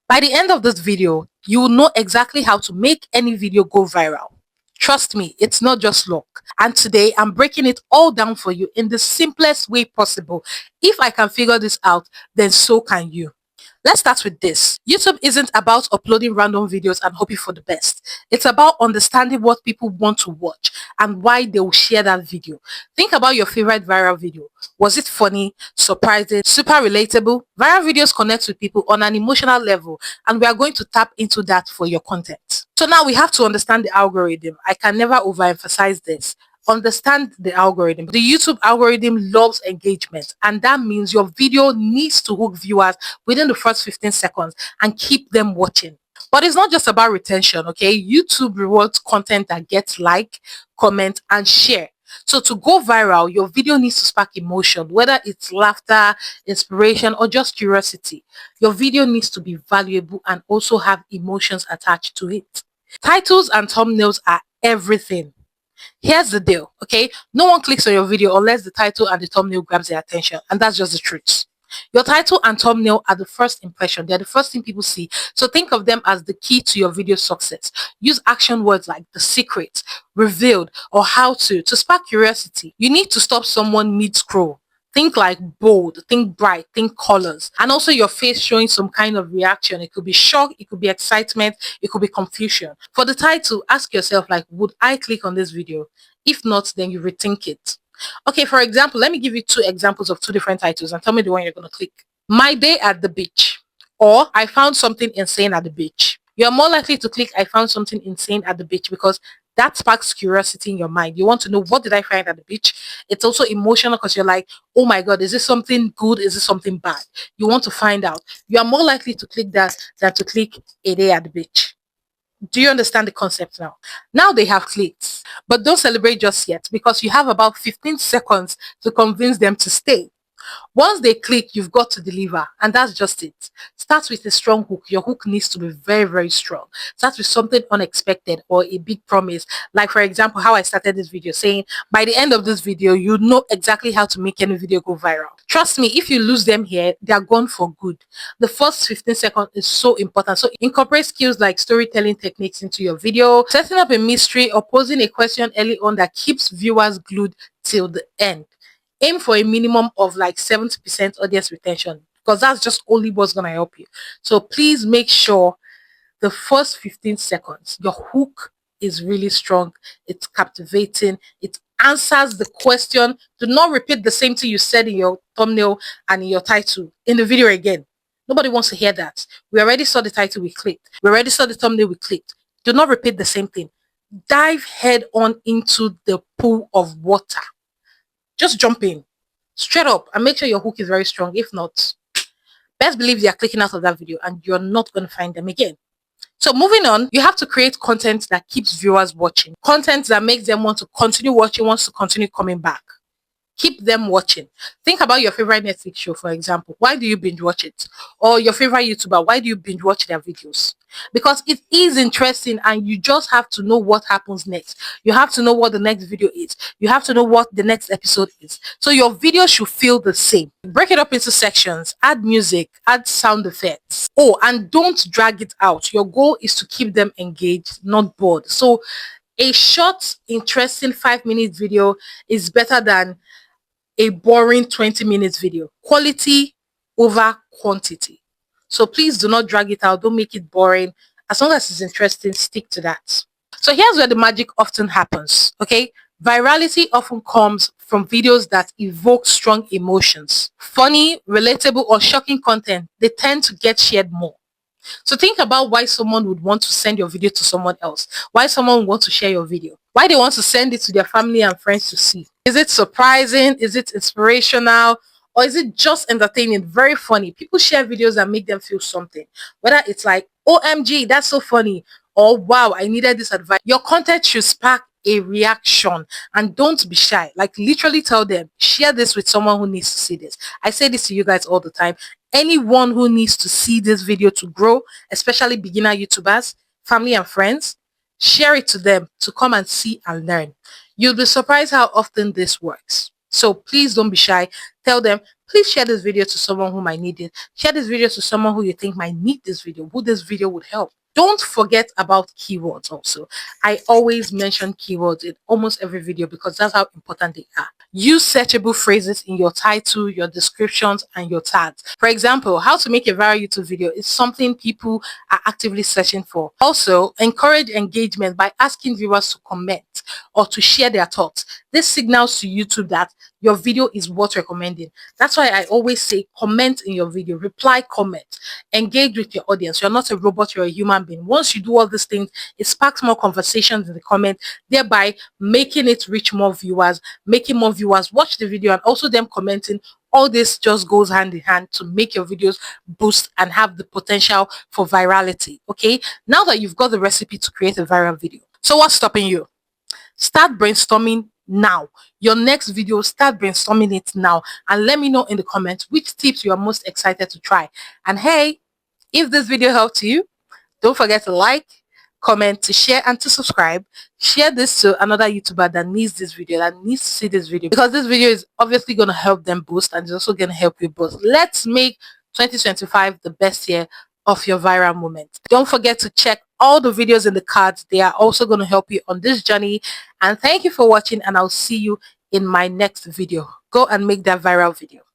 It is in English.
By the end of this video, you will know exactly how to make any video go viral. Trust me, it's not just luck. And today I'm breaking it all down for you in the simplest way possible. If I can figure this out, then so can you. Let's start with this. YouTube isn't about uploading random videos and hoping for the best. It's about understanding what people want to watch and why they will share that video. Think about your favorite viral video. Was it funny, surprising, super relatable? Viral videos connect with people on an emotional level, and we are going to tap into that for your content. So now we have to understand the algorithm. I can never overemphasize this. Understand the algorithm. The YouTube algorithm loves engagement, and that means your video needs to hook viewers within the first 15 seconds and keep them watching. But it's not just about retention, okay? YouTube rewards content that gets like, comment, and share. So to go viral, your video needs to spark emotion, whether it's laughter, inspiration, or just curiosity. Your video needs to be valuable and also have emotions attached to it. Titles and thumbnails are everything. Here's the deal, okay? No one clicks on your video unless the title and the thumbnail grabs their attention, and that's just the truth. Your title and thumbnail are the first impression. They're the first thing people see. So think of them as the key to your video success. Use action words like the secret, revealed, or how to spark curiosity. You need to stop someone mid-scroll. Think like bold, think bright, think colors, and also your face showing some kind of reaction. It could be shock, it could be excitement, it could be confusion. For the title, ask yourself like, would I click on this video? If not, then you rethink it. Okay, for example, let me give you two examples of two different titles and tell me the one you're going to click. My day at the beach, or I found something insane at the beach. You're more likely to click I found something insane at the beach because that sparks curiosity in your mind. You want to know, what did I find at the beach? It's also emotional because you're like, oh my God, is this something good? Is this something bad? You want to find out. You are more likely to click that than to click a day at the beach. Do you understand the concept now? Now they have clicked, but don't celebrate just yet because you have about 15 seconds to convince them to stay. Once they click, you've got to deliver, and that's just it. Start with a strong hook. Your hook needs to be very, very strong. Start with something unexpected or a big promise. Like, for example, how I started this video saying, by the end of this video, you know exactly how to make any video go viral. Trust me, if you lose them here, they are gone for good. The first 15 seconds is so important. So incorporate skills like storytelling techniques into your video, setting up a mystery or posing a question early on that keeps viewers glued till the end. Aim for a minimum of like 70% audience retention because that's just only what's going to help you. So please make sure the first 15 seconds, your hook is really strong. It's captivating. It answers the question. Do not repeat the same thing you said in your thumbnail and in your title in the video again. Nobody wants to hear that. We already saw the title, we clicked. We already saw the thumbnail, we clicked. Do not repeat the same thing. Dive head on into the pool of water. Just jump in straight up and make sure your hook is very strong. If not, best believe they are clicking out of that video and you're not going to find them again. So moving on, you have to create content that keeps viewers watching. Content that makes them want to continue watching, wants to continue coming back. Keep them watching. Think about your favorite Netflix show, for example. Why do you binge watch it? Or your favorite YouTuber, why do you binge watch their videos? Because it is interesting and you just have to know what happens next. You have to know what the next video is. You have to know what the next episode is. So your video should feel the same. Break it up into sections. Add music. Add sound effects. Oh, and don't drag it out. Your goal is to keep them engaged, not bored. So a short, interesting 5-minute video is better than a boring 20 minutes video. Quality over quantity. So please do not drag it out. Don't make it boring. As long as it's interesting, stick to that. So here's where the magic often happens. Okay. Virality often comes from videos that evoke strong emotions. Funny, relatable, or shocking content, they tend to get shared more. So think about why someone would want to send your video to someone else. Why someone would want to share your video. Why they want to send it to their family and friends to see. Is it surprising? Is it inspirational? Or is it just entertaining? Very funny. People share videos that make them feel something. Whether it's like, OMG, that's so funny. Or wow, I needed this advice. Your content should spark a reaction and don't be shy. Like literally tell them, share this with someone who needs to see this. I say this to you guys all the time. Anyone who needs to see this video to grow, especially beginner YouTubers, family and friends, share it to them to come and see and learn. You'll be surprised how often this works. So please don't be shy. Tell them, please share this video to someone who might need it. Share this video to someone who you think might need this video, who this video would help. Don't forget about keywords also. I always mention keywords in almost every video because that's how important they are. Use searchable phrases in your title, your descriptions, and your tags. For example, how to make a viral YouTube video is something people are actively searching for. Also, encourage engagement by asking viewers to comment or to share their thoughts. This signals to YouTube that your video is worth recommending. That's why I always say comment in your video, reply, comment, engage with your audience. You're not a robot, you're a human being. Once you do all these things, it sparks more conversations in the comment, thereby making it reach more viewers, making more viewers watch the video, and also them commenting. All this just goes hand in hand to make your videos boost and have the potential for virality. Okay, now that you've got the recipe to create a viral video, so what's stopping you? Start brainstorming now. Your next video, start brainstorming it now, and let me know in the comments which tips you are most excited to try. And hey, if this video helped you, don't forget to like, comment, to share, and to subscribe. Share this to another YouTuber that needs this video, that needs to see this video, because this video is obviously going to help them boost and it's also going to help you boost. Let's make 2025 the best year of your viral moment. Don't forget to check all the videos in the cards. They are also going to help you on this journey. And thank you for watching, and I'll see you in my next video. Go and make that viral video.